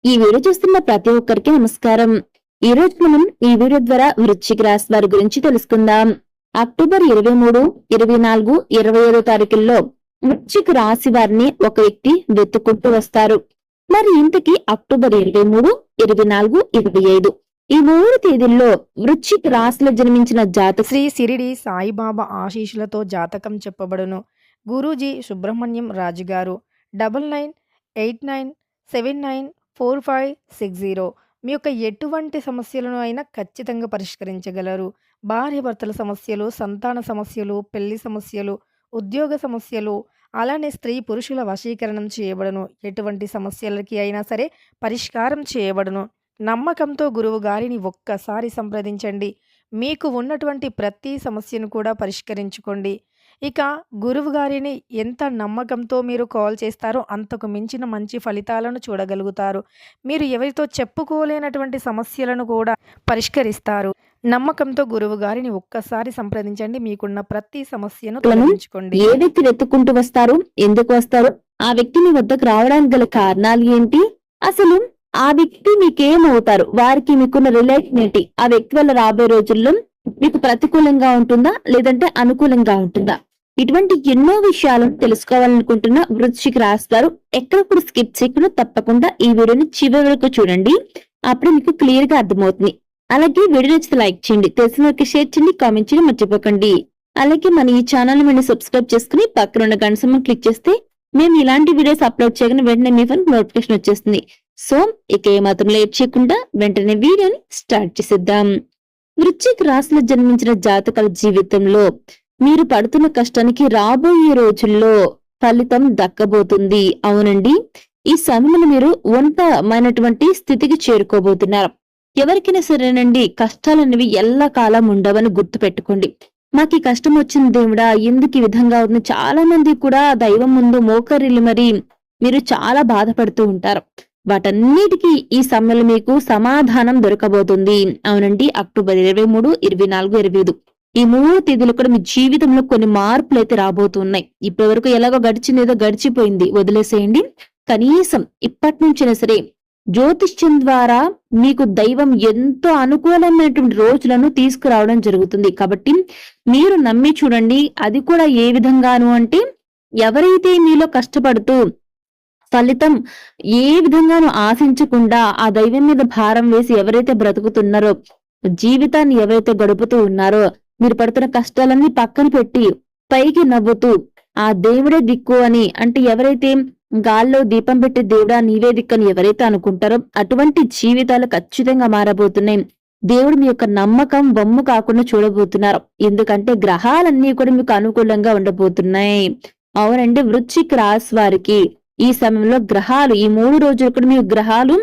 ఈ వీడియో చూస్తున్న ప్రతి ఒక్కరికి నమస్కారం. ఈ రోజు మనం ఈ వీడియో ద్వారా వృశ్చిక రాశి వారి గురించి తెలుసుకుందాం. అక్టోబర్ 23, 24, 25 తారీఖుల్లో వృశ్చిక రాశి వారిని ఒక వ్యక్తి వెతుక్కుంటూ వస్తారు. మరి ఇంతకీ అక్టోబర్ 23, 24, 25 ఈ 3 తేదీల్లో వృశ్చిక రాశిలో జన్మించిన జాతక శ్రీ సిరిడి సాయిబాబా ఆశీస్సులతో జాతకం చెప్పబడును. గురూజీ సుబ్రహ్మణ్యం రాజుగారు 9989794560. మీ యొక్క ఎటువంటి సమస్యలను అయినా ఖచ్చితంగా పరిష్కరించగలరు. భార్యాభర్తల సమస్యలు, సంతాన సమస్యలు, పెళ్లి సమస్యలు, ఉద్యోగ సమస్యలు, అలానే స్త్రీ పురుషుల వశీకరణం చేయబడును. ఎటువంటి సమస్యలకి అయినా సరే పరిష్కారం చేయబడును. నమ్మకంతో గురువు గారిని ఒక్కసారి సంప్రదించండి. మీకు ఉన్నటువంటి ప్రతి సమస్యను కూడా పరిష్కరించుకోండి. ఇక గురువు గారిని ఎంత నమ్మకంతో మీరు కాల్ చేస్తారో అంతకు మించిన మంచి ఫలితాలను చూడగలుగుతారు. మీరు ఎవరితో చెప్పుకోలేనటువంటి సమస్యలను కూడా పరిష్కరిస్తారు. నమ్మకంతో గురువు గారిని ఒక్కసారి సంప్రదించండి. మీకున్న ప్రతి సమస్యను తొలగించుకోండి. ఏ వ్యక్తి వెతుక్కుంటూ వస్తారు, ఎందుకు వస్తారు, ఆ వ్యక్తి మీ వద్దకు రావడానికి గల కారణాలు ఏంటి, అసలు ఆ వ్యక్తి మీకేమవుతారు, వారికి మీకున్న రిలేషన్ ఏంటి, ఆ వ్యక్తి వల్ల రాబోయే రోజుల్లో మీకు ప్రతికూలంగా ఉంటుందా లేదంటే అనుకూలంగా ఉంటుందా, ఇటువంటి ఎన్నో విషయాలను తెలుసుకోవాలనుకుంటున్న వృశ్చిక రాశి వారు ఎక్కడ కూడా స్కిప్ చేయకుండా తప్పకుండా ఈ వీడియోని చివరి వరకు చూడండి. అప్పుడు మీకు క్లియర్ గా అర్థమవుతుంది. అలాగే వీడియో నచ్చితే లైక్ చేయండి, తెలిసిన వారికి షేర్ చేయండి, కామెంట్ చేయడం మర్చిపోకండి. అలాగే మన ఈ ఛానల్ మీరు సబ్స్క్రైబ్ చేసుకుని పక్కన ఉన్న గంట సింబల్ క్లిక్ చేస్తే మేము ఇలాంటి వీడియోస్ అప్లోడ్ చేయగానే వెంటనే మీ ఫోన్ నోటిఫికేషన్ వచ్చేస్తుంది. సో ఇక ఏమాత్రం లేట్ చేయకుండా వెంటనే వీడియోని స్టార్ట్ చేసేద్దాం. వృశ్చిక రాశిలో జన్మించిన జాతకాల జీవితంలో మీరు పడుతున్న కష్టానికి రాబోయే రోజుల్లో ఫలితం దక్కబోతుంది. అవునండి, ఈ సమయంలో మీరు ఉన్నతమైనటువంటి స్థితికి చేరుకోబోతున్నారు. ఎవరికైనా సరేనండి, కష్టాలనేవి ఎల్ల కాలం ఉండవని గుర్తు పెట్టుకోండి. మాకు ఈ కష్టం వచ్చింది దేవుడా, ఎందుకు ఈ విధంగా ఉంది, చాలా మంది కూడా దైవం ముందు మోకరిల్లి మరి మీరు చాలా బాధపడుతూ ఉంటారు. వాటన్నిటికీ ఈ సమయంలో మీకు సమాధానం దొరకబోతుంది. అవునండి, అక్టోబర్ 23, 24, 25 ఈ 3 తేదీలు కూడా మీ జీవితంలో కొన్ని మార్పులు అయితే రాబోతున్నాయి. ఇప్పటి వరకు ఎలాగో గడిచిందేదో గడిచిపోయింది, వదిలేసేయండి. కనీసం ఇప్పటి నుంచైనా సరే జ్యోతిష్యం ద్వారా మీకు దైవం ఎంతో అనుకూలమైనటువంటి రోజులను తీసుకురావడం జరుగుతుంది. కాబట్టి మీరు నమ్మి చూడండి. అది కూడా ఏ విధంగాను అంటే, ఎవరైతే మీలో కష్టపడుతూ ఫలితం ఏ విధంగానూ ఆశించకుండా ఆ దైవం మీద భారం వేసి ఎవరైతే బ్రతుకుతున్నారో, జీవితాన్ని ఎవరైతే గడుపుతూ ఉన్నారో, మీరు పడుతున్న కష్టాలన్నీ పక్కన పెట్టి పైకి నవ్వుతూ ఆ దేవుడే దిక్కు అని, అంటే ఎవరైతే గాల్లో దీపం పెట్టి దేవుడా నీవే దిక్కని ఎవరైతే అనుకుంటారో అటువంటి జీవితాలు ఖచ్చితంగా మారబోతున్నాయి. దేవుడు మీ యొక్క నమ్మకం బొమ్ము కాకుండా చూడబోతున్నారు. ఎందుకంటే గ్రహాలన్నీ కూడా మీకు అనుకూలంగా ఉండబోతున్నాయి. అవునండి, వృశ్చిక రాశి వారికి ఈ సమయంలో గ్రహాలు ఈ 3 రోజులు కూడా మీ గ్రహాలు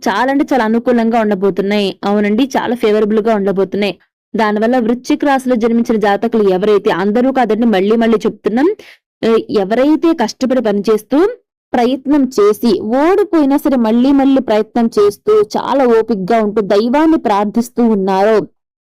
చాలా అంటే చాలా అనుకూలంగా ఉండబోతున్నాయి. అవునండి, చాలా ఫేవరబుల్ గా ఉండబోతున్నాయి. దానివల్ల వృశ్చిక రాశిలో జన్మించిన జాతకులు ఎవరైతే, అందరూ కాదండి, మళ్ళీ మళ్ళీ చెప్తున్నాం, ఎవరైతే కష్టపడి పనిచేస్తూ ప్రయత్నం చేసి ఓడిపోయినా సరే మళ్ళీ మళ్ళీ ప్రయత్నం చేస్తూ చాలా ఓపికగా ఉంటూ దైవాన్ని ప్రార్థిస్తూ ఉన్నారో,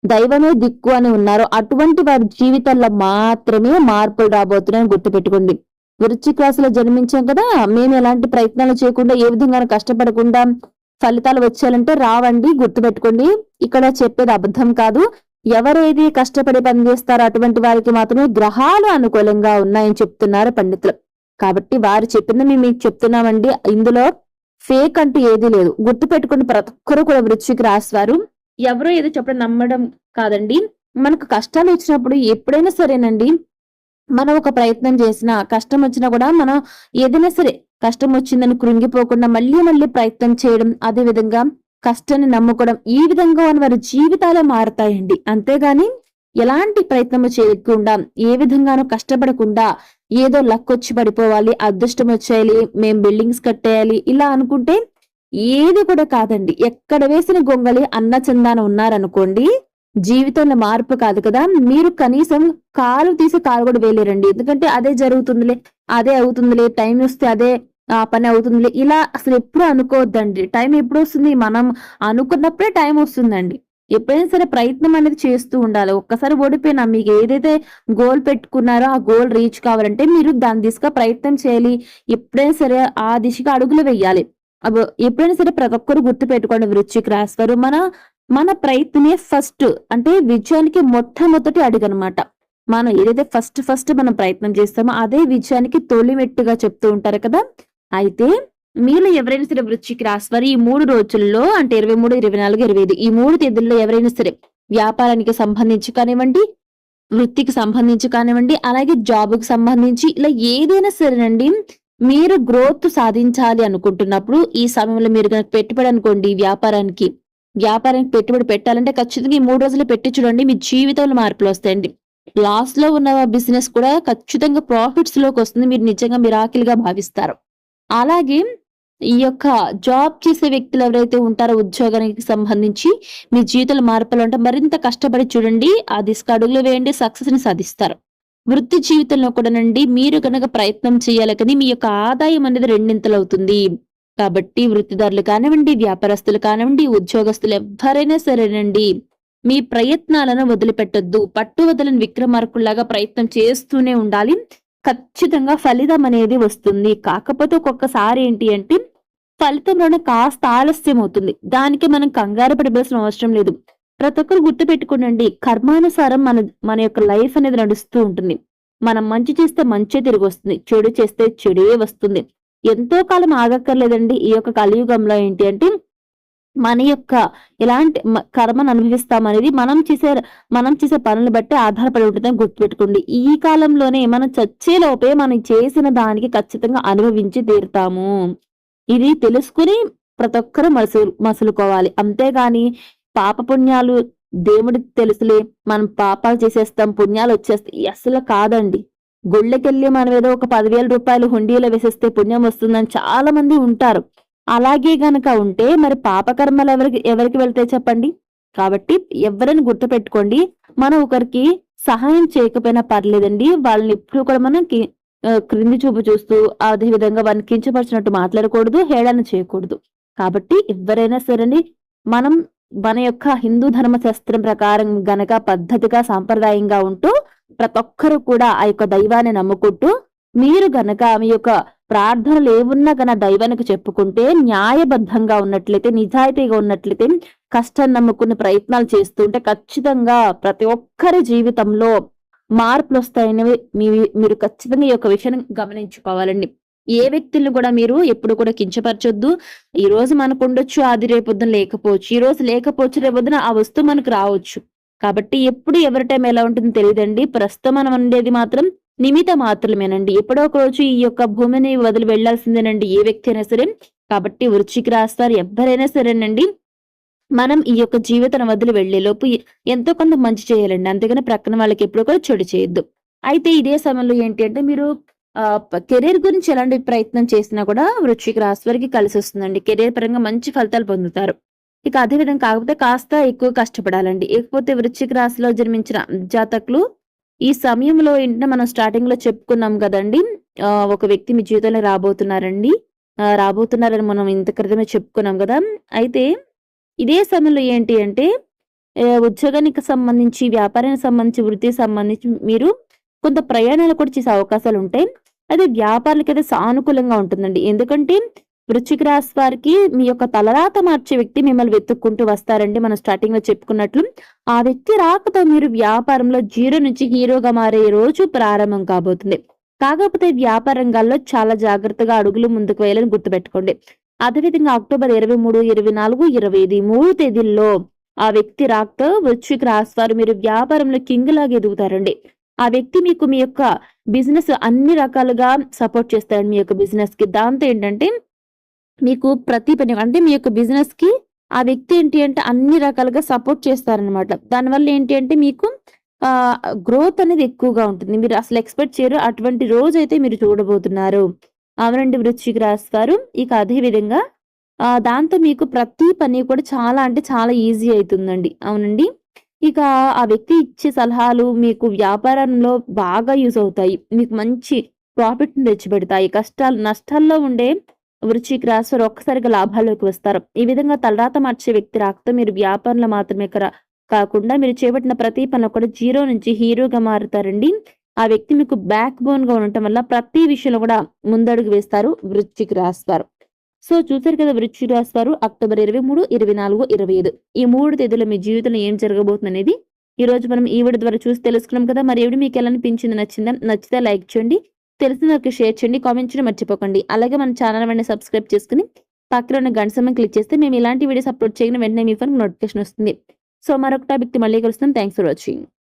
దైవమే దిక్కు అని ఉన్నారో, అటువంటి వారి జీవితాల్లో మాత్రమే మార్పులు రాబోతున్నాయని గుర్తుపెట్టుకోండి. వృశ్చిక రాశిలో జన్మించాం కదా, మేము ఎలాంటి ప్రయత్నాలు చేయకుండా ఏ విధంగా కష్టపడకుండా ఫలితాలు వచ్చాయంటే రావండి, గుర్తుపెట్టుకోండి. ఇక్కడ చెప్పేది అబద్ధం కాదు. ఎవరైతే కష్టపడి పనిచేస్తారో అటువంటి వారికి మాత్రమే గ్రహాలు అనుకూలంగా ఉన్నాయని చెప్తున్నారు పండితులు. కాబట్టి వారు చెప్పింది మేము మీకు చెప్తున్నామండి. ఇందులో ఫేక్ అంటూ ఏదీ లేదు. గుర్తుపెట్టుకుని ప్రతి ఒక్కరు కూడా వృశ్చిక రాశి వారు ఎవరో ఏదో చెప్పడం నమ్మడం కాదండి. మనకు కష్టాలు వచ్చినప్పుడు ఎప్పుడైనా సరేనండి, మనం ఒక ప్రయత్నం చేసినా కష్టం వచ్చినా కూడా మనం ఏదైనా సరే కష్టం వచ్చిందని కృంగిపోకుండా మళ్ళీ మళ్ళీ ప్రయత్నం చేయడం, అదే విధంగా కష్టాన్ని నమ్ముకోవడం, ఈ విధంగా వారి జీవితాలే మారతాయండి. అంతేగాని ఎలాంటి ప్రయత్నము చేయకుండా ఏ విధంగానూ కష్టపడకుండా ఏదో లక్ వచ్చి పడిపోవాలి, అదృష్టం వచ్చేయాలి, మేం బిల్డింగ్స్ కట్టేయాలి ఇలా అనుకుంటే ఏది కూడా కాదండి. ఎక్కడ వేసిన గొంగలి అన్న చందాన ఉన్నారనుకోండి, జీవితంలో మార్పు కాదు కదా. మీరు కనీసం కాలు తీసి కాలు కూడా వేయలేరండి. ఎందుకంటే అదే జరుగుతుందిలే, అదే అవుతుందిలే, టైం వస్తే అదే ఆ పని అవుతుందిలే, ఇలా అసలు ఎప్పుడు అనుకోవద్దండి. టైం ఎప్పుడు వస్తుంది, మనం అనుకున్నప్పుడే టైం వస్తుందండి. ఎప్పుడైనా సరే ప్రయత్నం అనేది చేస్తూ ఉండాలి. ఒక్కసారి ఓడిపోయినా మీకు ఏదైతే గోల్ పెట్టుకున్నారో ఆ గోల్ రీచ్ కావాలంటే మీరు దాని దిశగా ప్రయత్నం చేయాలి. ఎప్పుడైనా సరే ఆ దిశగా అడుగులు వేయాలి. ఎప్పుడైనా సరే ప్రతి ఒక్కరు గుర్తుపెట్టుకోండి వృశ్చిక రాశి వారు. మన మన ప్రయత్నమే ఫస్ట్, అంటే విజయానికి మొట్టమొదటి అడుగనమాట. మనం ఏదైతే ఫస్ట్ మనం ప్రయత్నం చేస్తామో అదే విజయానికి తొలి మెట్టుగా చెప్తూ ఉంటారు కదా! అయితే మీలో ఎవరైనా సరే వృశ్చిక రాశి వారు ఈ 3 రోజుల్లో, అంటే 23, 24, 25 ఈ 3 తేదీల్లో ఎవరైనా సరే వ్యాపారానికి సంబంధించి కానివ్వండి, వృత్తికి సంబంధించి కానివ్వండి, అలాగే జాబ్‌కి సంబంధించి ఇలా ఏదైనా సరేనండి, మీరు గ్రోత్ సాధించాలి అనుకుంటున్నప్పుడు ఈ సమయంలో మీరు గనక పెట్టుబడి అనుకోండి వ్యాపారానికి పెట్టుబడి పెట్టాలంటే ఖచ్చితంగా ఈ 3 రోజులు పెట్టి చూడండి. మీ జీవితంలో మార్పులొస్తాయండి. లాస్‌లో ఉన్న బిజినెస్ కూడా ఖచ్చితంగా ప్రాఫిట్స్‌లోకొస్తుంది. మీరు నిజంగా మిరాకిల్‌గా భావిస్తారు. అలాగే ఈ యొక్క జాబ్ చేసే వ్యక్తులు ఎవరైతే ఉంటారో ఉద్యోగానికి సంబంధించి మీ జీవితంలో మార్పాలంటే మరింత కష్టపడి చూడండి. ఆ దిశగా అడుగులు వేయండి, సక్సెస్‌ని సాధిస్తారు. వృత్తి జీవితంలో కూడానండి మీరు గనక ప్రయత్నం చేయాలి కానీ మీ యొక్క ఆదాయం అనేది రెండింతలవుతుంది. కాబట్టి వృత్తిదారులు కానివ్వండి, వ్యాపారస్తులు కానివ్వండి, ఉద్యోగస్తులు ఎవ్వరైనా సరేనండి, మీ ప్రయత్నాలను వదిలిపెట్టొద్దు. పట్టు వదలని విక్రమార్కుల్లాగా ప్రయత్నం చేస్తూనే ఉండాలి. ఖచ్చితంగా ఫలితం అనేది వస్తుంది. కాకపోతే ఒక్కొక్కసారి ఏంటి అంటే ఫలితంలోనే కాస్త ఆలస్యం అవుతుంది. దానికి మనం కంగారు పడిపోవాల్సిన అవసరం లేదు. ప్రతి ఒక్కరు గుర్తుపెట్టుకోనండి, కర్మానుసారం మన యొక్క లైఫ్ అనేది నడుస్తూ ఉంటుంది. మనం మంచి చేస్తే మంచే తిరిగొస్తుంది. చెడు చేస్తే చెడే వస్తుంది. ఎంతో కాలం ఆగక్కర్లేదండి. ఈ యొక్క కలియుగంలో ఏంటి అంటే మన యొక్క ఎలాంటి కర్మను అనుభవిస్తామనేది మనం చేసే పనులను బట్టి ఆధారపడి ఉంటుందని గుర్తుపెట్టుకోండి. ఈ కాలంలోనే మనం చచ్చేలోపే మనం చేసిన దానికి ఖచ్చితంగా అనుభవించి తీరుతాము. ఇది తెలుసుకుని ప్రతి ఒక్కరూ మసులుకోవాలి. అంతేగాని పాపపుణ్యాలు దేవుడికి తెలుసులే, మనం పాపాలు చేసేస్తాం, పుణ్యాలు వచ్చేస్తాయి, అసలు కాదండి. గుళ్ళకెళ్ళి మనం ఏదో ఒక 10,000 రూపాయలు హుండీలో వేసేస్తే పుణ్యం వస్తుందని చాలా మంది ఉంటారు. అలాగే గనక ఉంటే మరి పాపకర్మలు ఎవరికి వెళ్తాయి చెప్పండి? కాబట్టి ఎవరైనా గుర్తుపెట్టుకోండి, మనం ఒకరికి సహాయం చేయకపోయినా పర్లేదండి. వాళ్ళని ఎప్పుడు కూడా మనం క్రింది చూపు చూస్తూ అదే విధంగా వారిని కించపరిచినట్టు మాట్లాడకూడదు, హేళన చేయకూడదు. కాబట్టి ఎవరైనా సరేని మనం మన యొక్క హిందూ ధర్మ శాస్త్రం ప్రకారం గనక పద్ధతిగా సాంప్రదాయంగా ఉంటూ ప్రతి ఒక్కరు కూడా ఆ యొక్క దైవాన్ని నమ్ముకుంటూ మీరు గనక మీ యొక్క ప్రార్థనలు ఏమున్నా గన దైవానికి చెప్పుకుంటే, న్యాయబద్ధంగా ఉన్నట్లయితే, నిజాయితీగా ఉన్నట్లయితే, కష్టం నమ్ముకునే ప్రయత్నాలు చేస్తుంటే ఖచ్చితంగా ప్రతి ఒక్కరి జీవితంలో మార్పులొస్తాయనేవి మీరు ఖచ్చితంగా ఈ యొక్క విషయాన్ని గమనించుకోవాలండి. ఏ వ్యక్తులను కూడా మీరు ఎప్పుడు కూడా కించపరచొద్దు. ఈ రోజు మనకుండొచ్చు, అది రేపొద్దున లేకపోవచ్చు. ఈ రోజు లేకపోవచ్చు, రేపొద్దున ఆ వస్తువు మనకు రావచ్చు. కాబట్టి ఎప్పుడు ఎవరి టైం ఎలా ఉంటుందో తెలీదండి. ప్రస్తుతం మనం ఉండేది మాత్రం నిమిత మాత్రమేనండి. ఎప్పుడో ఒక రోజు ఈ యొక్క భూమిని వదిలి వెళ్లాల్సిందేనండి ఏ వ్యక్తి అయినా సరే. కాబట్టి వృశ్చిక రాశి వారు ఎవ్వరైనా సరేనండి, మనం ఈ యొక్క జీవితాన్ని వదిలి వెళ్లేలోపు ఎంతో కొంత మంచి చేయాలండి. అంతేగాని ప్రక్కన వాళ్ళకి ఎప్పుడు కూడా చెడు చేయొద్దు. అయితే ఇదే సమయంలో ఏంటి అంటే మీరు కెరీర్ గురించి ఎలాంటి ప్రయత్నం చేసినా కూడా వృశ్చిక రాశి వారికి కలిసొస్తుందండి. కెరీర్ పరంగా మంచి ఫలితాలు పొందుతారు. ఇక అదే విధంగా కాకపోతే కాస్త ఎక్కువ కష్టపడాలండి. ఇకపోతే వృశ్చిక రాశిలో జన్మించిన జాతకులు ఈ సమయంలో ఏంటంటే మనం స్టార్టింగ్ లో చెప్పుకున్నాం కదండి, ఒక వ్యక్తి మీ జీవితంలో రాబోతున్నారని మనం ఇంత క్రితమే చెప్పుకున్నాం కదా. అయితే ఇదే సమయంలో ఏంటి అంటే ఉద్యోగానికి సంబంధించి, వ్యాపారానికి సంబంధించి, వృత్తికి సంబంధించి మీరు కొంత ప్రయాణాలు కూడా చేసే అవకాశాలు ఉంటాయి. అదే వ్యాపారులకైతే సానుకూలంగా ఉంటుందండి. ఎందుకంటే వృశ్చిక రాశి వారికి మీ యొక్క తలరాత మార్చే వ్యక్తి మిమ్మల్ని వెతుక్కుంటూ వస్తారండి. మనం స్టార్టింగ్ లో చెప్పుకున్నట్లు ఆ వ్యక్తి రాకతో మీరు వ్యాపారంలో జీరో నుంచి హీరోగా మారే రోజు ప్రారంభం కాబోతుంది. కాకపోతే వ్యాపార రంగాల్లో చాలా జాగ్రత్తగా అడుగులు ముందుకు వేయాలని గుర్తుపెట్టుకోండి. అదేవిధంగా అక్టోబర్ 23, 24, 25 3 తేదీల్లో ఆ వ్యక్తి రాకతో వృశ్చిక రాశి వారు మీరు వ్యాపారంలో కింగ్ లాగా ఎదుగుతారండి. ఆ వ్యక్తి మీకు మీ యొక్క బిజినెస్ అన్ని రకాలుగా సపోర్ట్ చేస్తారండి. మీ యొక్క బిజినెస్ కి దాంతో ఏంటంటే మీకు ప్రతి పని అంటే మీ యొక్క బిజినెస్ కి ఆ వ్యక్తి ఏంటి అంటే అన్ని రకాలుగా సపోర్ట్ చేస్తారనమాట. దానివల్ల ఏంటి అంటే మీకు గ్రోత్ అనేది ఎక్కువగా ఉంటుంది. మీరు అసలు ఎక్స్పెక్ట్ చేయరు. అటువంటి రోజు అయితే మీరు చూడబోతున్నారు. అవునండి వృశ్చిక రాశి వారు. ఇక అదే విధంగా దాంతో మీకు ప్రతి పని కూడా చాలా అంటే చాలా ఈజీ అవుతుందండి. అవునండి. ఇక ఆ వ్యక్తి ఇచ్చే సలహాలు మీకు వ్యాపారంలో బాగా యూజ్ అవుతాయి. మీకు మంచి ప్రాఫిట్‌ని తెచ్చిపెడతాయి. నష్టాల్లో ఉండే వృశ్చిక రాశి వారు ఒక్కసారిగా లాభాల్లోకి వస్తారు. ఈ విధంగా తలరాత మార్చే వ్యక్తి రాకతో మీరు వ్యాపారంలో మాత్రమే కాకుండా మీరు చేపట్టిన ప్రతి పనిలో కూడా జీరో నుంచి హీరోగా మారుతారండి. ఆ వ్యక్తి మీకు బ్యాక్ బోన్ గా ఉండటం వల్ల ప్రతి విషయంలో కూడా ముందడుగు వేస్తారు వృశ్చిక రాశి వారు. సో చూసారు కదా వృశ్చిక రాశి వారు అక్టోబర్ 23, 24, 25 ఈ 3 తేదీలో మీ జీవితంలో ఏం జరగబోతుంది అనేది ఈ రోజు మనం ఈ వీడియో ద్వారా చూసి తెలుసుకున్నాం కదా. మరి ఈ వీడియో మీకు ఎలా అనిపించింది, నచ్చితే లైక్ చేయండి, తెలిసిన వారికి షేర్ చేయండి, కామెంట్ చేయడం మర్చిపోకండి. అలాగే మన ఛానల్ వెంటనే సబ్స్క్రైబ్ చేసుకుని పక్కన ఉన్న గంట సింబల్ క్లిక్ చేస్తే మేము ఇలాంటి వీడియోస్ అప్లోడ్ చేయగానే వెంటనే మీ ఫోన్ నోటిఫికేషన్ వస్తుంది. సో మరొక టాపిక్ మళ్ళీ కలుస్తాం. Thanks for watching.